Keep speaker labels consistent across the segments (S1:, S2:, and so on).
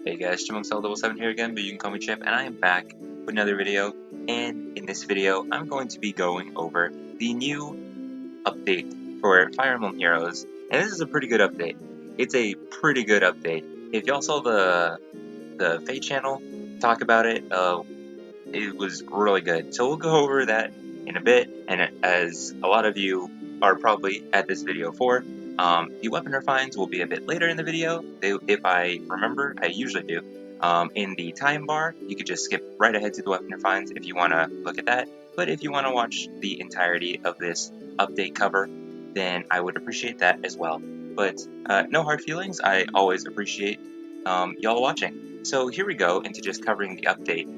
S1: Hey guys, ChipmunkSell7 here again, but you can call me Chip, and I am back with another video. And in this video, I'm going to be going over the new update for Fire Emblem Heroes. And this is a pretty good update. It's a pretty good update. If y'all saw the FEH channel talk about it, it was really good. So we'll go over that in a bit, and as a lot of you are probably at this video for, the weapon refines will be a bit later in the video. If I remember, I usually do. In the time bar, you could just skip right ahead to the weapon refines if you want to look at that. But if you want to watch the entirety of this update cover, then I would appreciate that as well. But no hard feelings. I always appreciate y'all watching. So here we go into just covering the update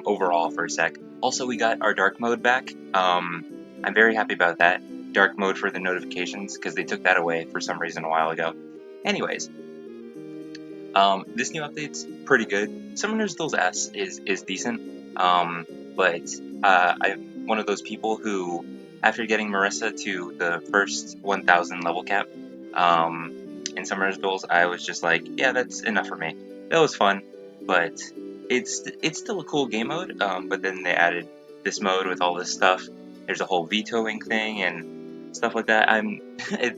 S1: overall for a sec. Also, we got our dark mode back. I'm very happy about that. Dark mode for the notifications, because they took that away for some reason a while ago. Anyways, this new update's pretty good. Summoner's Duel's S is decent, but I'm one of those people who, after getting Marissa to the first 1,000 level cap in Summoner's Duels, I was just like, yeah, that's enough for me. That was fun, but it's still a cool game mode, but then they added this mode with all this stuff. There's a whole vetoing thing and stuff like that.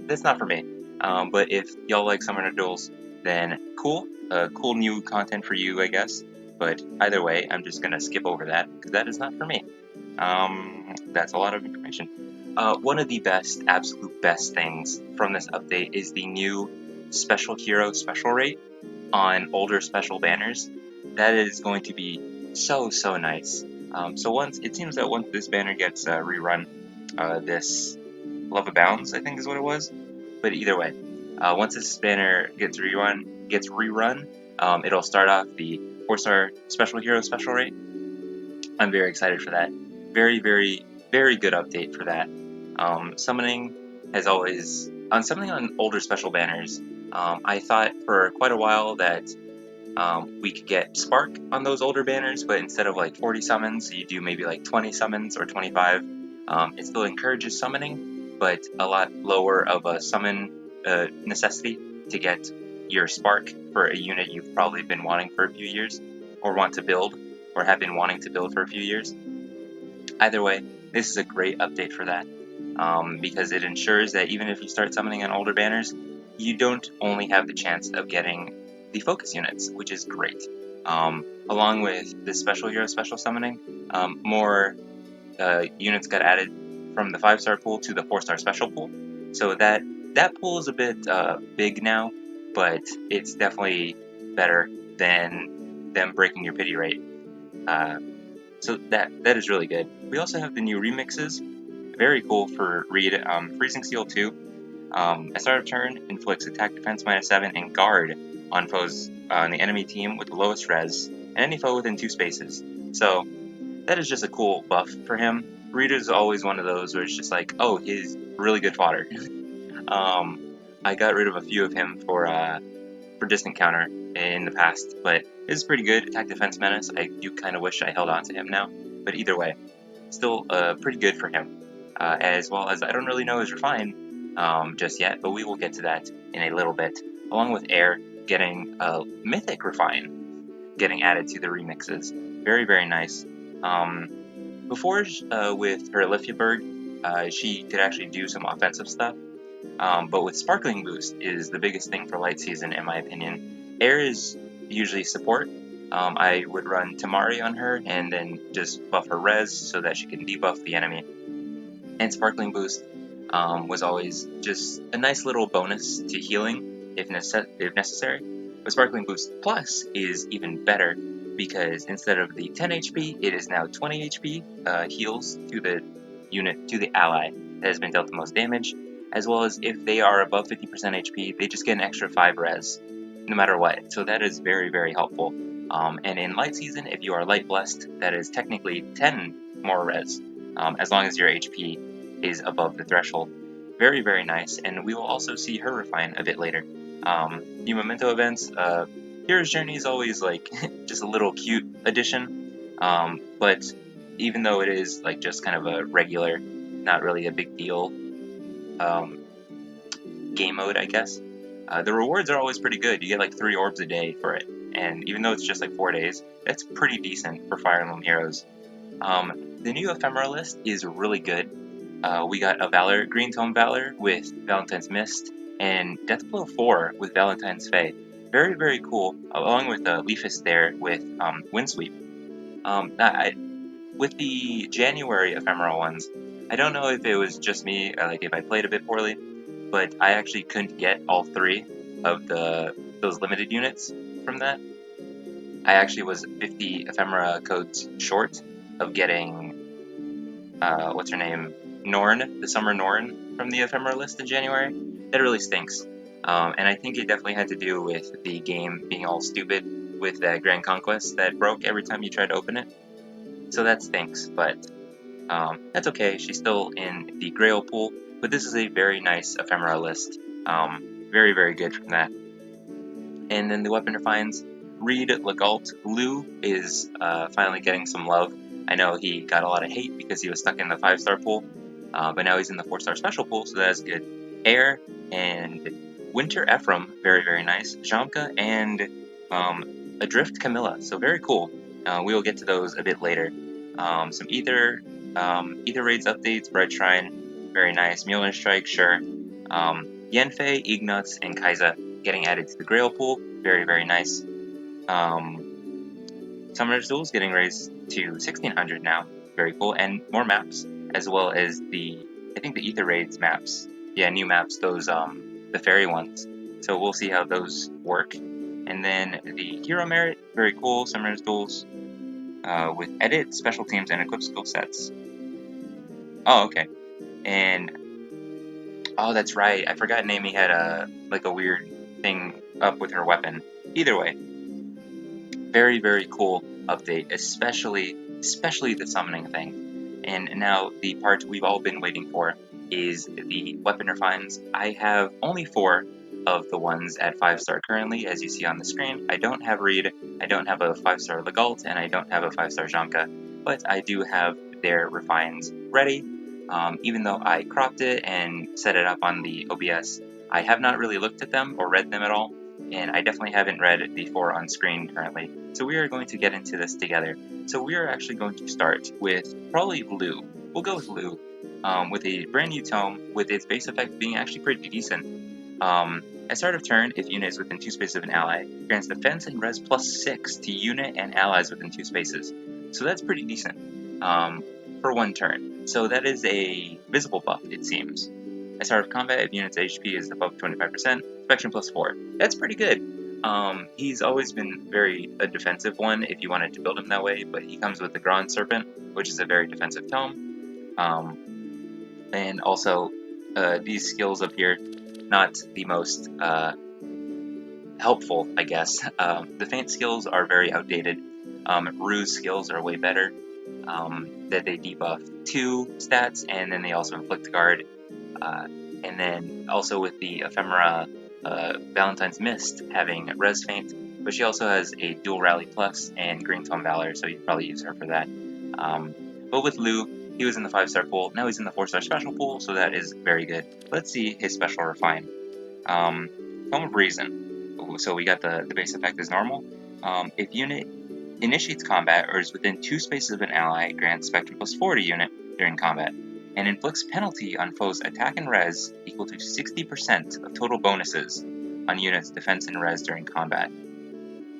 S1: That's not for me. But if y'all like Summoner Duels, then cool. Cool new content for you, I guess. But either way, I'm just gonna skip over that because that is not for me. That's a lot of information. One of the best, absolute best things from this update is the new special hero special rate on older special banners. That is going to be so nice. So it seems that once this banner gets rerun, this Love Abounds, I think is what it was. But either way, once this banner gets rerun, it'll start off the 4-star special hero special rate. I'm very excited for that. Very good update for that. Summoning has always summoning on older special banners. I thought for quite a while that we could get Spark on those older banners, but instead of like 40 summons, you do maybe like 20 summons or 25. It still encourages summoning, but a lot lower of a summon necessity to get your Spark for a unit you've probably been wanting for a few years, or want to build, or have been wanting to build for a few years. Either way, this is a great update for that, because it ensures that even if you start summoning on older banners, you don't only have the chance of getting the focus units, which is great. Along with the special hero special summoning, more units got added from the 5-star pool to the 4-star special pool. So that pool is a bit big now, but it's definitely better than them breaking your pity rate. So that is really good. We also have the new remixes. Very cool for Reed. Freezing Seal 2. At start of turn, inflicts attack defense -7 and guard on foes on the enemy team with the lowest res, and any foe within 2 spaces. So that is just a cool buff for him. Reed is always one of those where it's just like, oh, he's really good fodder. I got rid of a few of him for distant counter in the past, but this is pretty good. Attack defense menace. I do kind of wish I held on to him now, but either way, still pretty good for him. As well as I don't really know his refine just yet, but we will get to that in a little bit. Along with Air getting mythic refine getting added to the remixes. Very nice. Before with her Lifyaberg, she could actually do some offensive stuff. But with Sparkling Boost is the biggest thing for Light Season, in my opinion. Air is usually support. I would run Tamari on her and then just buff her res so that she can debuff the enemy. And Sparkling Boost was always just a nice little bonus to healing if necessary. But Sparkling Boost Plus is even better because instead of the 10 HP, it is now 20 HP heals to the unit, to the ally that has been dealt the most damage, as well as if they are above 50% HP, they just get an extra 5 res, no matter what. So that is very helpful. And in Light Season, if you are Light Blessed, that is technically 10 more res, as long as your HP is above the threshold. Very nice, and we will also see her refine a bit later. New memento events, Hero's Journey is always like just a little cute addition, but even though it is like just kind of a regular, not really a big deal game mode, I guess, The rewards are always pretty good. You get like 3 orbs a day for it, and even though it's just like 4 days, that's pretty decent for Fire Emblem Heroes. The new ephemera list is really good. We got a Valor, Green Tome Valor with Valentine's Mist, and Deathblow 4 with Valentine's Fay. Very, very cool, along with Leafus there with Windsweep. With the January ephemera ones, I don't know if it was just me, like if I played a bit poorly, but I actually couldn't get all 3 of those limited units from that. I actually was 50 ephemera codes short of getting what's her name, Norn, the Summer Norn from the ephemera list in January. That really stinks. And I think it definitely had to do with the game being all stupid with that Grand Conquest that broke every time you tried to open it. So that stinks, but that's okay. She's still in the Grail pool, but this is a very nice ephemera list. Very, very good from that. And then the weapon refines, Reed Legault. Lou is finally getting some love. I know he got a lot of hate because he was stuck in the 5-star pool, but now he's in the 4-star special pool, so that's good. Air and Winter Ephraim, very, very nice. Jamka and Adrift Camilla, so very cool. We will get to those a bit later. Some Ether Raids updates, Bright Shrine, very nice. Mjolnir Strike, sure. Yenfei, Ignatz, and Kai'Sa getting added to the Grail pool, very, very nice. Summoner's Duels getting raised to 1600 now, very cool, and more maps, as well as I think the Ether Raids maps. Yeah, new maps, those, the fairy ones. So we'll see how those work. And then the Hero Merit, very cool, Summoner's Duels, with edit, special teams, and equip skill sets. Oh, okay. And, oh, that's right, I forgot Naomi had a weird thing up with her weapon. Either way, very, very cool update, especially the summoning thing. And now the part we've all been waiting for is the weapon refines. I have only 4 of the ones at 5-star currently, as you see on the screen. I don't have Reed, I don't have a 5-star Legault, and I don't have a 5-star Jamka, but I do have their refines ready. Even though I cropped it and set it up on the OBS, I have not really looked at them or read them at all, and I definitely haven't read the 4 on screen currently. So we are going to get into this together. So we are actually going to start with probably Lou. We'll go with Lou, with a brand new tome, with its base effect being actually pretty decent. At start of turn, if unit is within 2 spaces of an ally, grants defense and res plus 6 to unit and allies within 2 spaces. So that's pretty decent for 1 turn. So that is a visible buff, it seems. At start of combat, if unit's HP is above 25%, Spectrum plus 4. That's pretty good. He's always been a defensive one if you wanted to build him that way, but he comes with the Grand Serpent, which is a very defensive tome. And also, these skills up here, not the most helpful, I guess. The Feint skills are very outdated. Ruse skills are way better. That they debuff 2 stats, and then they also inflict guard. And then also with the ephemera Valentine's Mist having Res Feint, but she also has a dual Rally Plus and Green Tome Valor, so you can probably use her for that. But with Lou, he was in the 5-star pool, now he's in the 4-star special pool, so that is very good. Let's see his special refine. Tome of Reason. So we got the base effect as normal. If unit initiates combat or is within 2 spaces of an ally, grants Spectrum plus 4 to unit during combat, and inflicts penalty on foes' attack and res equal to 60% of total bonuses on units' defense and res during combat.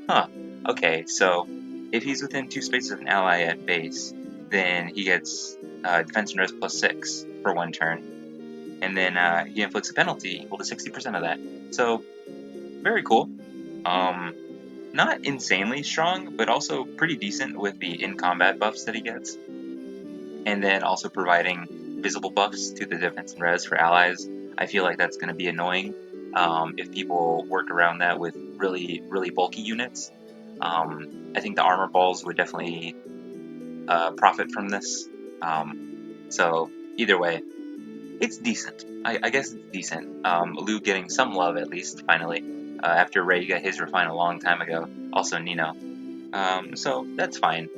S1: Huh, okay, so if he's within 2 spaces of an ally at base, then he gets defense and res plus 6 for 1 turn, and then he inflicts a penalty equal to 60% of that. So, very cool. Not insanely strong, but also pretty decent with the in-combat buffs that he gets. And then also providing visible buffs to the defense and res for allies. I feel like that's going to be annoying if people work around that with really, really bulky units. I think the armor balls would definitely profit from this. So either way, it's decent. I guess it's decent. Lou getting some love at least, finally. After Ray got his refine a long time ago. Also Nino. So that's fine.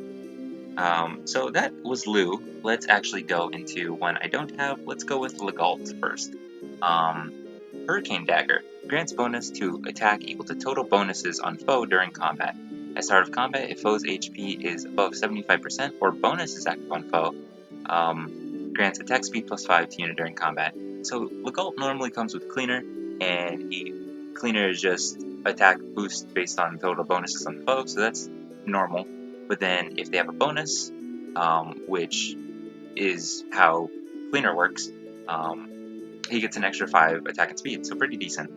S1: So that was Lou. Let's actually go into one I don't have. Let's go with Legault first. Hurricane Dagger grants bonus to attack equal to total bonuses on foe during combat. At start of combat, if foe's HP is above 75% or bonus is active on foe, grants attack speed +5 to unit during combat. So Legault normally comes with Cleaner, and Cleaner is just attack boost based on total bonuses on the foe, so that's normal. But then if they have a bonus, which is how Cleaner works, he gets an extra 5 attack and speed, so pretty decent.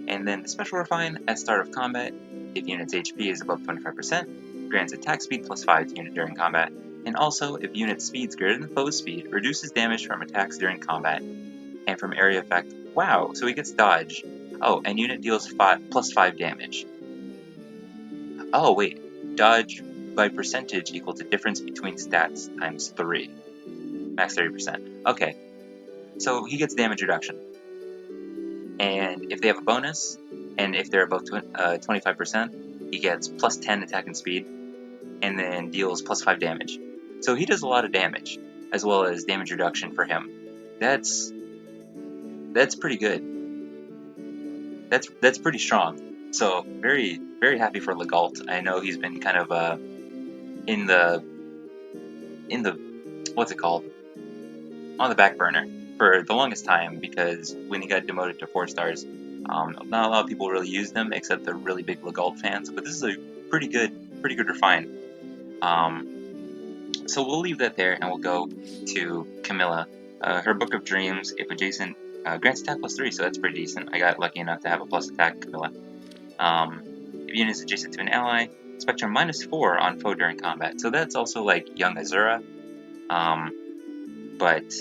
S1: And then the Special Refine at start of combat, if unit's HP is above 25%, grants attack speed +5 to unit during combat. And also, if unit's speed is greater than foe's speed, reduces damage from attacks during combat. And from area effect, wow, so he gets dodge. Oh, and unit deals +5 damage. Oh, wait, dodge by percentage equal to difference between stats times 3. Max 30%. Okay, so he gets damage reduction. And if they have a bonus, and if they're above 25%, he gets +10 attack and speed, and then deals +5 damage. So he does a lot of damage, as well as damage reduction for him. That's pretty good. That's pretty strong. So very, very happy for Legault. I know he's been kind of in the what's it called, on the back burner for the longest time, because when he got demoted to 4 stars, not a lot of people really used him except the really big Legault fans. But this is a pretty good refine. So we'll leave that there, and we'll go to Camilla. Her Book of Dreams, if adjacent, grants attack +3, so that's pretty decent. I got lucky enough to have a plus attack Camilla. If unit is adjacent to an ally, Spectrum -4 on foe during combat. So that's also like young Azura. But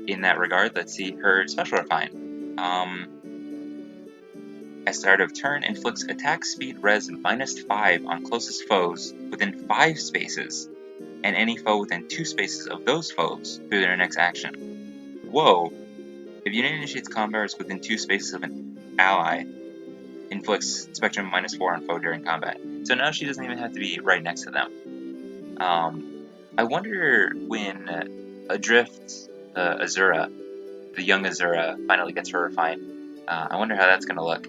S1: in that regard, let's see her Special Refine. At start of turn, inflicts attack speed res -5 on closest foes within 5 spaces, and any foe within 2 spaces of those foes through their next action. Whoa! If unit initiates combat within 2 spaces of an ally, inflicts Spectrum -4 on foe during combat. So now she doesn't even have to be right next to them. I wonder when Adrift Azura, the young Azura, finally gets her Refine. I wonder how that's going to look.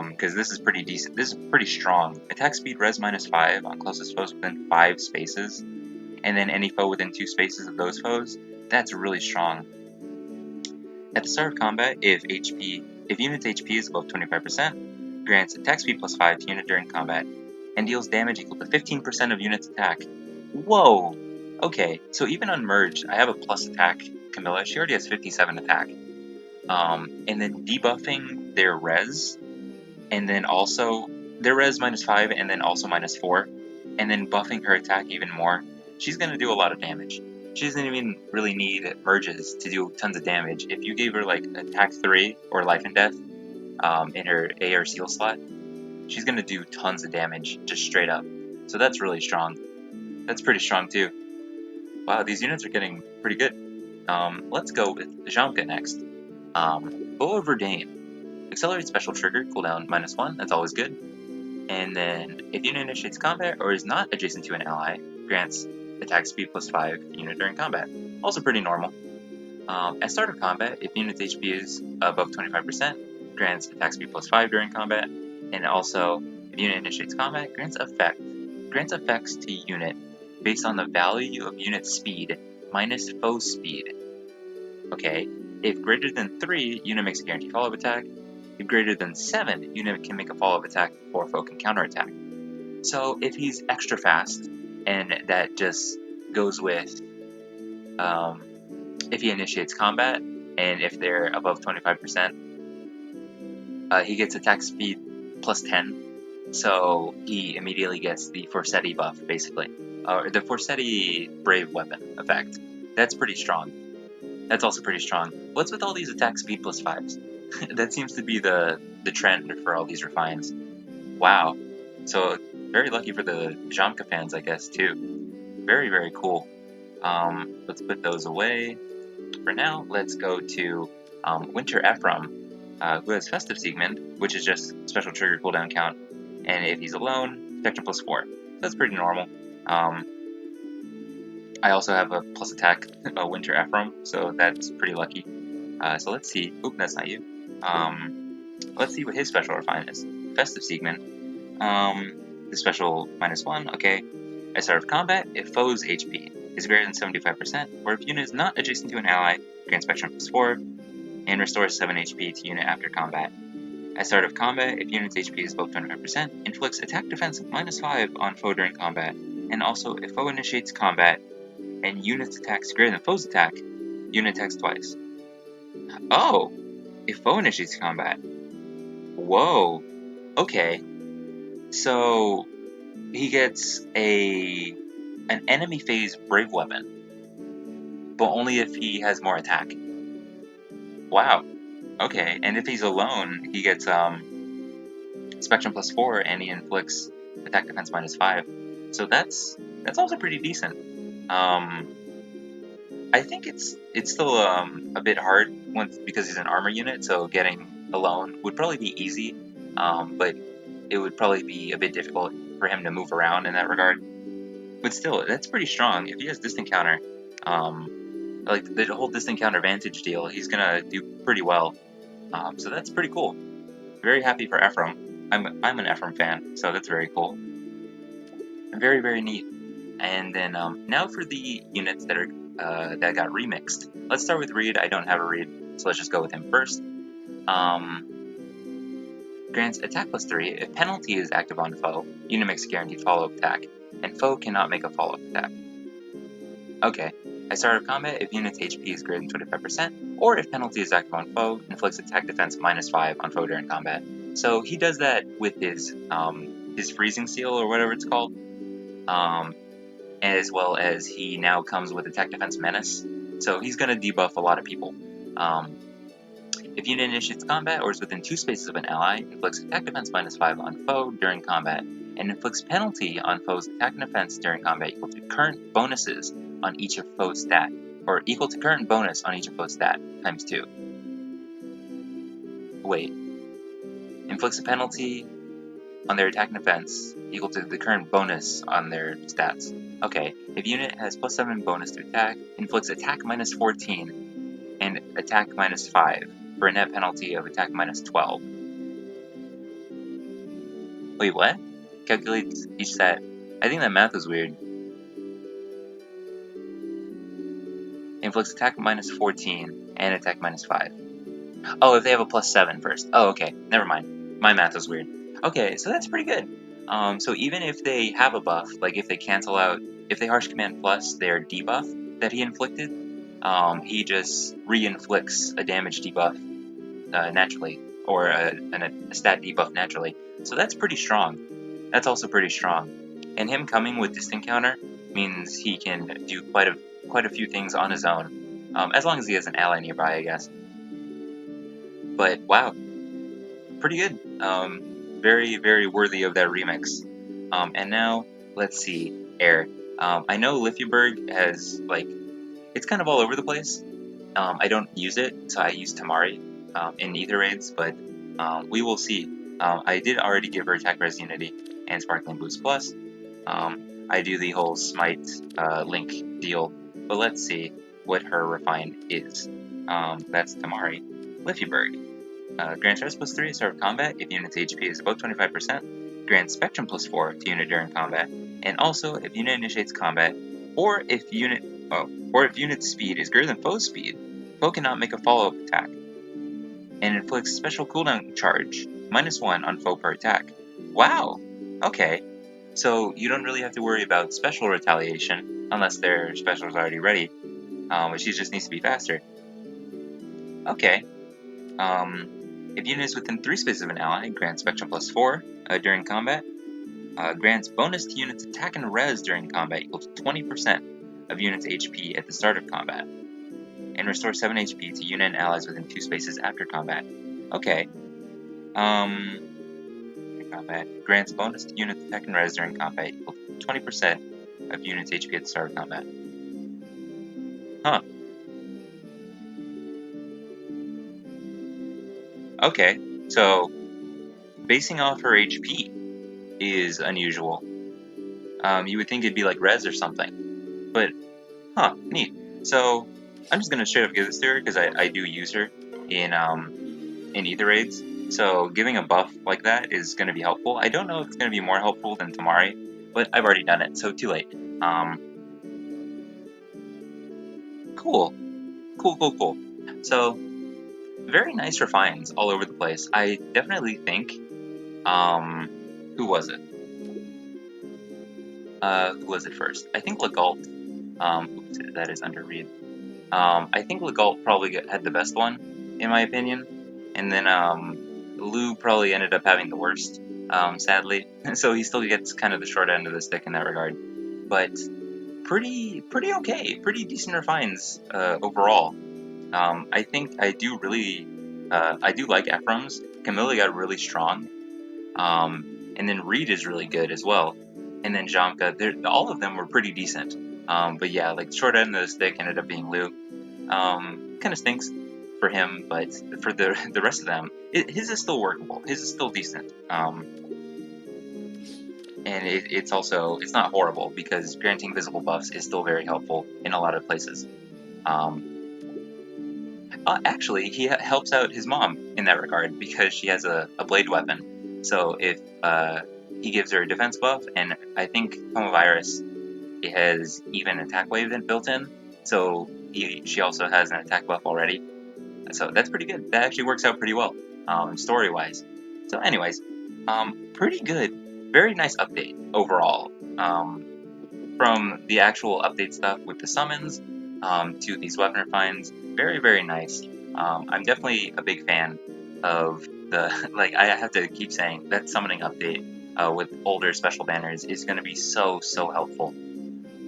S1: Because this is pretty decent. This is pretty strong. Attack speed res -5 on closest foes within 5 spaces, and then any foe within 2 spaces of those foes. That's really strong. At the start of combat, if unit's HP is above 25%, grants attack speed +5 to unit during combat, and deals damage equal to 15% of unit's attack. Whoa! Okay, so even on Merge, I have a plus attack Camilla. She already has 57 attack. And then debuffing their res, and then also their res -5, and then also -4, and then buffing her attack even more. She's gonna do a lot of damage. She doesn't even really need merges to do tons of damage. If you gave her like attack 3 or life and death in her A or seal slot, she's gonna do tons of damage just straight up. So that's really strong. That's pretty strong too. Wow, these units are getting pretty good. Let's go with Jamka next. Bow of Verdane. Accelerate special trigger, cooldown -1, that's always good. And then, if unit initiates combat or is not adjacent to an ally, grants attack speed +5 unit during combat. Also pretty normal. At start of combat, if unit's HP is above 25%, grants attack speed +5 during combat. And also, if unit initiates combat, grants effects to unit based on the value of unit speed minus foe speed. Okay, if greater than 3, unit makes a guaranteed follow-up attack. If greater than 7, unit can make a follow-up attack before foe can counterattack. So if he's extra fast, and that just goes with if he initiates combat, and if they're above 25%, he gets attack speed +10, so he immediately gets the Forsetti buff, basically. Or the Forsetti Brave Weapon effect. That's pretty strong. That's also pretty strong. What's with all these attack speed +5s? That seems to be the trend for all these refines. Wow. So, very lucky for the Jamka fans, I guess, too. Very, very cool. Let's put those away. For now, let's go to Winter Ephraim, who has Festive Siegmund, which is just special trigger cooldown count. And if he's alone, Spectrum +4. That's pretty normal. I also have a plus attack, Winter Ephraim, so that's pretty lucky. So let's see. Oop, that's not you. Let's see what his special refine is. Festive Siegmund. The special -1, okay. At start of combat, if foe's HP is greater than 75%, or if unit is not adjacent to an ally, grant Spectrum +4, and restores 7 HP to unit after combat. At start of combat, if unit's HP is above 25%, inflicts attack defense of -5 on foe during combat, and also if foe initiates combat and unit's attack is greater than foe's attack, unit attacks twice. Oh! If foe initiates combat. Whoa! Okay. So he gets an enemy phase brave weapon, but only if he has more attack. Wow. Okay, and if he's alone, he gets Spectrum +4, and he inflicts attack defense -5. So that's also pretty decent. I think it's still a bit hard because he's an armor unit, so getting alone would probably be easy, but it would probably be a bit difficult for him to move around in that regard. But still, that's pretty strong. If he has distant counter, like the whole distant counter advantage deal, he's gonna do pretty well. So that's pretty cool. Very happy for Ephraim. I'm an Ephraim fan, so that's very cool. Very, very neat. And then now for the units that are that got remixed. Let's start with Reed. I don't have a Reed, so let's just go with him first. Grants attack +3 if penalty is active on foe. Unit makes a guaranteed follow-up attack, and foe cannot make a follow-up attack. Okay. At start of combat, if unit's HP is greater than 25%, or if penalty is active on foe, inflicts attack defense -5 on foe during combat. So he does that with his freezing seal or whatever it's called, as well as he now comes with attack defense menace. So he's gonna debuff a lot of people. If unit initiates combat or is within 2 spaces of an ally, inflicts attack defense -5 on foe during combat, and inflicts penalty on foe's attack and defense during combat equal to current bonuses on each of foe's stat, or equal to current bonus on each of foe's stat, times 2. Wait. Inflicts a penalty on their attack and defense equal to the current bonus on their stats. Okay, if unit has +7 bonus to attack, inflicts attack -14 and attack -5 for a net penalty of attack -12. Wait, what? Calculates each stat. I think that math is weird. Inflicts attack -14 and attack -5. Oh, if they have a +7 first. Oh, okay. Never mind. My math is weird. Okay, so that's pretty good. So even if they have a buff, like if they cancel out, if they harsh command plus their debuff that he inflicted, he just re-inflicts a damage debuff naturally, or a stat debuff naturally. So that's pretty strong. That's also pretty strong. And him coming with distant counter means he can do quite a few things on his own, as long as he has an ally nearby, I guess. But wow, pretty good. Very, very worthy of that remix. And now, let's see, Air. I know Lithierberg has, like, it's kind of all over the place. I don't use it, so I use Tamari in Ether raids, but we will see. I did already give her Attack Res Unity and Sparkling Boost Plus. I do the whole Smite link deal, but let's see what her refine is. That's Tamari. Lithierberg. Grants Res +3 at start of combat if unit's HP is above 25%. Grants Spectrum +4 to unit during combat, and also if unit initiates combat, or if unit's speed is greater than foe's speed, foe cannot make a follow-up attack, and inflicts special cooldown charge -1 on foe per attack. Wow. Okay. So you don't really have to worry about special retaliation unless their special is already ready, but she just needs to be faster. Okay. If unit is within 3 spaces of an ally, grants Spectrum +4 during combat. Grants bonus to unit's attack and res during combat equal to 20% of unit's HP at the start of combat. And restores 7 HP to unit and allies within 2 spaces after combat. Okay. Combat. Grants bonus to unit's attack and res during combat equal to 20% of unit's HP at the start of combat. Huh. Okay, so basing off her HP is unusual. You would think it'd be like res or something, but huh, neat. So I'm just gonna straight up give this to her because I do use her in in either raids, so giving a buff like that is going to be helpful. I don't know if it's going to be more helpful than Tamari, but I've already done it, so too late. Cool. Cool. So, very nice refines all over the place. I definitely think, who was it? Who was it first? I think Legault. Oops, that is under read. I think Legault probably had the best one, in my opinion. And then Lou probably ended up having the worst, sadly. So he still gets kind of the short end of the stick in that regard. But pretty okay, pretty decent refines overall. I think I do really, I do like Ephraim's. Camilla got really strong. And then Reed is really good as well. And then Jamka, all of them were pretty decent. But yeah, like short end of the stick ended up being Lou. Kind of stinks for him, but for the rest of them, his is still workable. His is still decent. And it's not horrible because granting visible buffs is still very helpful in a lot of places. Actually, he helps out his mom in that regard because she has a blade weapon. So if he gives her a defense buff, and I think Virus has even attack wave built in, so she also has an attack buff already. So that's pretty good. That actually works out pretty well, story-wise. So anyways, pretty good. Very nice update overall. From the actual update stuff with the summons to these weapon refines, very nice. I'm definitely a big fan of the, like I have to keep saying, that summoning update with older special banners is going to be so helpful.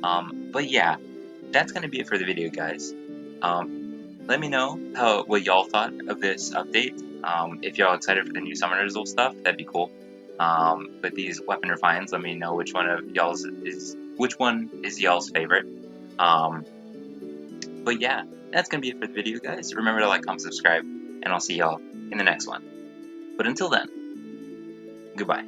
S1: But yeah, that's going to be it for the video, guys. Let me know what y'all thought of this update. If y'all excited for the new Summoner Result stuff, that'd be cool. But these weapon refines, let me know which one is y'all's favorite. But yeah, that's gonna be it for the video, guys. Remember to like, comment, subscribe, and I'll see y'all in the next one. But until then, goodbye.